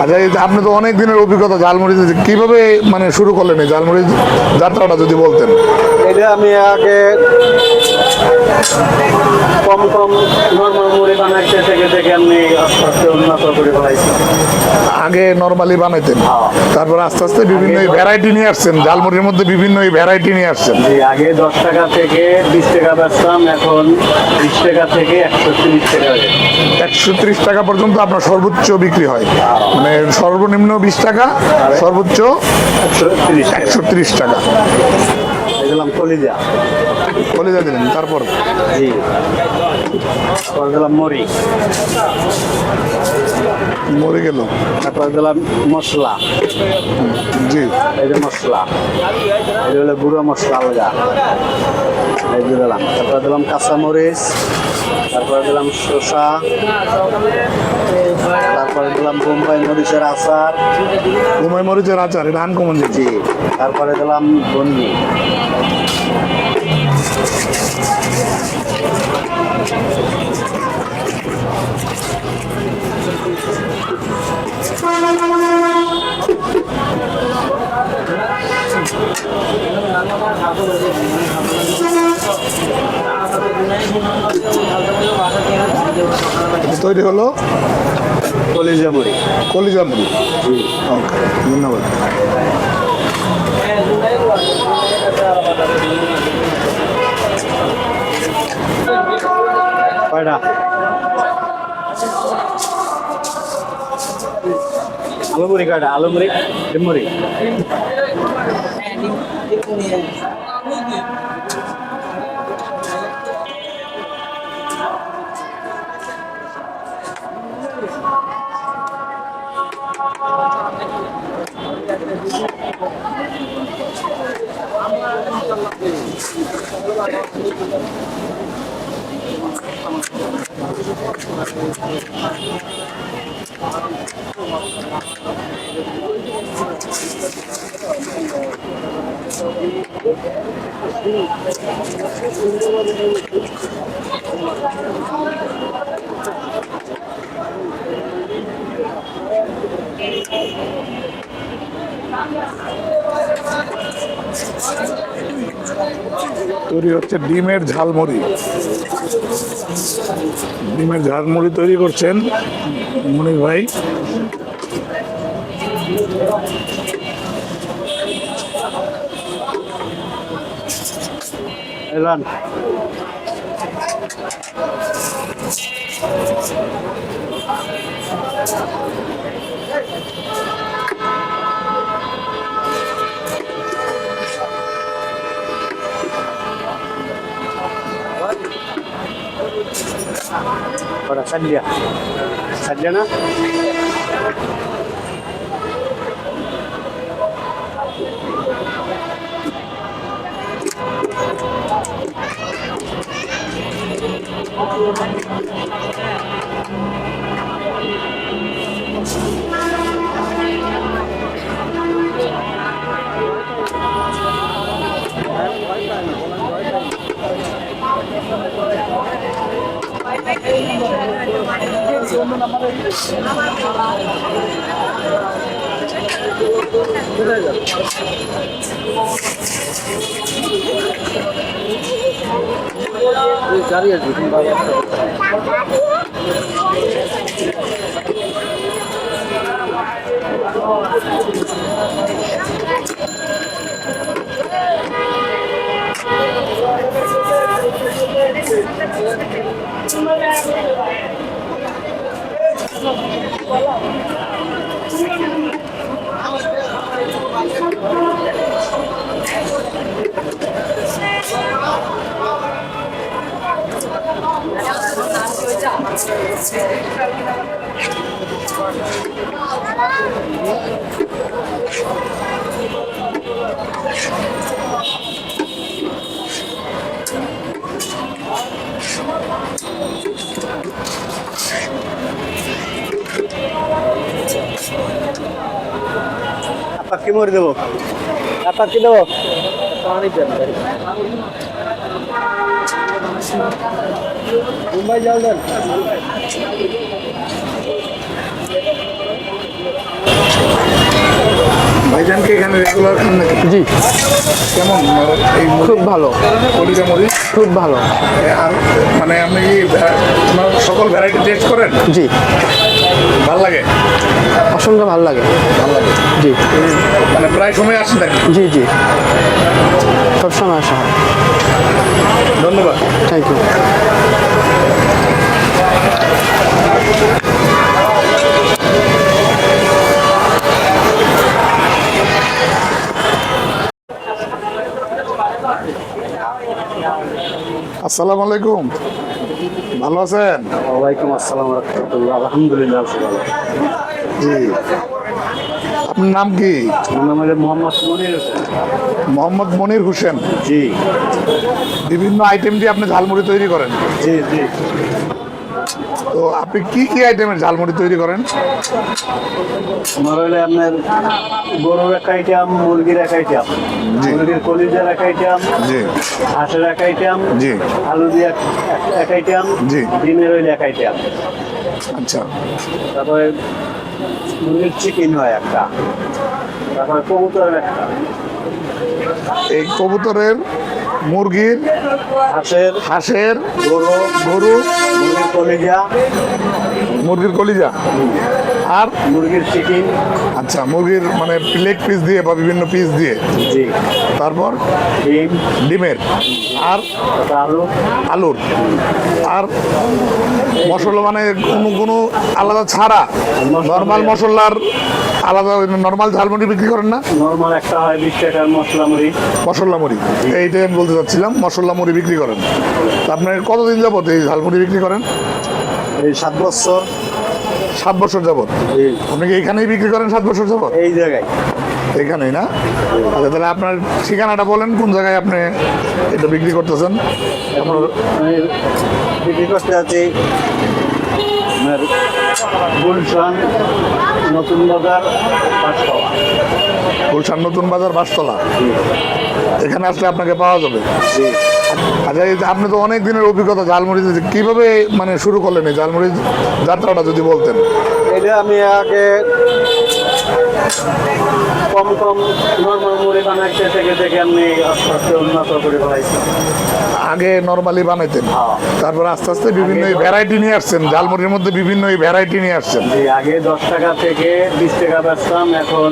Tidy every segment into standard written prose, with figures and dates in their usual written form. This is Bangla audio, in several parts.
আচ্ছা, আপনি তো অনেক দিনের অভিজ্ঞতা ঝালমুড়ি, কিভাবে মানে শুরু করলেন এই ঝালমুড়ি যাত্রাটা যদি বলতেন? এটা আমি আগে কম কম নর্মাল মুড়ি বানাইতে থেকে থেকে আমি আস্তে আস্তে উন্নত করে ফেলাইছি। আগে নর্মালি বানাইতেন, তারপর আস্তে আস্তে বিভিন্ন ভ্যারাইটি নিয়ে আসছেন, ঝালমুড়ির মধ্যে বিভিন্ন ভ্যারাইটি নিয়ে আসছেন। জি, আগে 10 টাকা থেকে 20 টাকা বেচতাম, এখন 20 টাকা থেকে 130 টাকা হয়ে গেছে। 130 টাকা পর্যন্ত আপনার সর্বোচ্চ বিক্রি হয়, মানে সর্বনিম্ন 20 টাকা, সর্বোচ্চ 130 টাকা। দিলাম কলিজা। কলিজা দিলেন, তারপর জি, তারপর দিলাম মুড়ি, মরে গেল। তারপর দিলাম মশলা। জি, এই যে মশলা, এটা হলো গুঁড়ো মশলা আলগা, এই যে দিলাম। তারপর দিলাম কাঁচামরিচ, তারপরে দিলাম শসা, তারপরে দিলাম বোম্বাই মরিচের আচার। কুমাই মরিচের আচার, এটা আনকমন জিনিস। জি, তারপরে দিলাম বন্নি। তৈরি হলো কলিজা মুড়ি। কলিজা মুড়ি। ওকে, ধন্যবাদ। কয়টা? আলু মুড়ি কয়টা? আলু মুড়ি, ডিম মুড়ি। তৈরি হচ্ছে ডিমের ঝালমুড়ি। ডিমের ঝালমুড়ি তৈরি করছেন মনির ভাই। এলান কটা? সাজিয়া সাজিয়া না? গাড়ি আছে আপনার কি মরে দেবো? আপনার কি দেবো? মুম্বাই জল দেন। ভাইজান কি এখানে রেগুলার খান নাকি? জি, কেমন এই খুব ভালো, কলিজা মরিচ? খুব ভালো। আর মানে আপনি কি আপনার সকল ভ্যারাইটি টেস্ট করেন? জি, ভালো লাগে? অসংখ্য ভালো লাগে। ভালো লাগে। জি মানে প্রায় সময় আসেন নাকি? জি জি, সবসময় আসা হয়। ধন্যবাদ। Thank you. আসসালামু আলাইকুম, ভালো আছেন? ওয়ালাইকুম আসসালাম রাহমাতুল্লাহ। আলহামদুলিল্লাহ ভালো। জি, আপনার নাম কি? আমার নাম হলো মোহাম্মদ মনির হোসেন। মোহাম্মদ মনির হোসেন। জি বিভিন্ন আইটেম দিয়ে আপনি ঝালমুড়ি তৈরি করেন, জি জি। তো আপনি কি কি আইটেমের ঝালমুড়ি তৈরি করেন? আমার হলে আপনার গরুর এক আইটেম, মুরগির এক আইটেম, জি। মুরগির কলিজার এক আইটেম, জি হাঁসের এক আইটেম, জি আলু দিয়ে এক আইটেম, জি। ডিমের হইলে এক আইটেম, আচ্ছা, তারপরে মুরগির চিকেন হয় একটা, তারপরে কবুতরের একটা, এই কবুতরের, মুরগির, হাঁসের, গরু, গরু, মুরগির কলিজা, মুরগির কলিজা আর মুরগির চিকেন। আচ্ছা, মুরগির মানে লেগ পিস দিয়ে বা বিভিন্ন পিস দিয়ে, জি। তারপর ডিম, ডিমের, আর আলু, আলুর, আর মশলা মানে কোনো কোনো আলাদা ছাড়া নর্মাল মশলার আলাদা নর্মাল ঝালমুড়ি বিক্রি করেন না? নর্মাল একটা হয় 20 টাকার মশলা মুড়ি। মশলা মুড়ি, এইটাই আমি বলতে চাচ্ছিলাম, মশলা মুড়ি বিক্রি করেন। তা আপনি কতদিন যাবত এই ঝালমুড়ি বিক্রি করেন? এই 7 বছর। 7 বছর যাবত। জি। আপনি কি এখানেই বিক্রি করেন 7 বছর যাবত? এই জায়গায়। এখানেই না? আচ্ছা, তাহলে আপনার ঠিকানাটা বলেন, কোন জায়গায় আপনি এটা বিক্রি করতেছেন? এখন আমি বিক্রি করতে আছি আপনার গুলশান নতুন বাজার 5তলা। গুলশান নতুন বাজার 5তলা। এখানে আসলে আপনাকে পাওয়া যাবে। জি। আচ্ছা, এই যে আপনি তো অনেক দিনের অভিজ্ঞতা ঝালমুড়ি, কিভাবে মানে শুরু করলেন এই ঝালমুড়ি যাত্রাটা যদি বলতেন? এটা আমি আগে কম কম নর্মাল মুড়ি বানাইতে থেকে থেকে আমি আস্তে আস্তে উন্নত করে বানাইছি। আগে নর্মালি বানাইতেন, তারপর আস্তে আস্তে বিভিন্ন ভ্যারাইটি নিয়ে আসছেন, ঝালমুড়ির মধ্যে বিভিন্ন ভ্যারাইটি নিয়ে আসছেন। জি, আগে 10 টাকা থেকে 20 টাকা বেচতাম, এখন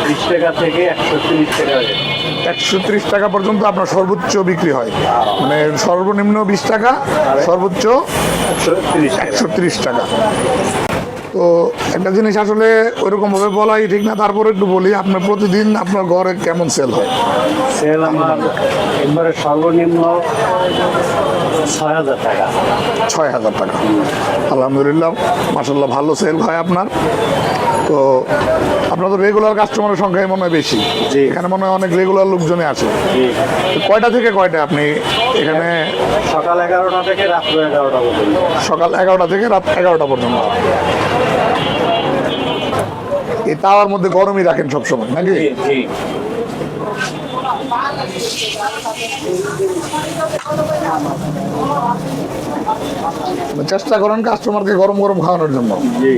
20 টাকা থেকে 130 টাকা হয়ে গেছে। 130 টাকা পর্যন্ত আপনার সর্বোচ্চ বিক্রি হয়, মানে সর্বনিম্ন 20 টাকা, সর্বোচ্চ 130 টাকা। তো একটা জিনিস আসলে ওইরকমভাবে বলাই ঠিক না, তারপরে একটু বলি, আপনার প্রতিদিন আপনার ঘরে কেমন সেল হয়? সেল আমার একবারে সর্বনিম্ন 6,000 টাকা। 6,000 টাকা। আলহামদুলিল্লাহ, মাশাল্লাহ, ভালো সেল হয় আপনার। তো আপনার তো রেগুলার কাস্টমারের সংখ্যাই মনে হয় বেশি। জি। এখানে মনে হয় অনেক রেগুলার লোকজনই আসে। জি। তো কয়টা থেকে কয়টা আপনি এখানে? সকাল 11টা থেকে রাত্র 11টা পর্যন্ত। সকাল 11টা থেকে রাত 11টা পর্যন্ত। এই তাওয়ার মধ্যে গরমই রাখেন সবসময় নাকি? জি জি। চেষ্টা করেন কাস্টমারকে গরম গরম খাওয়ানোর জন্য। জি।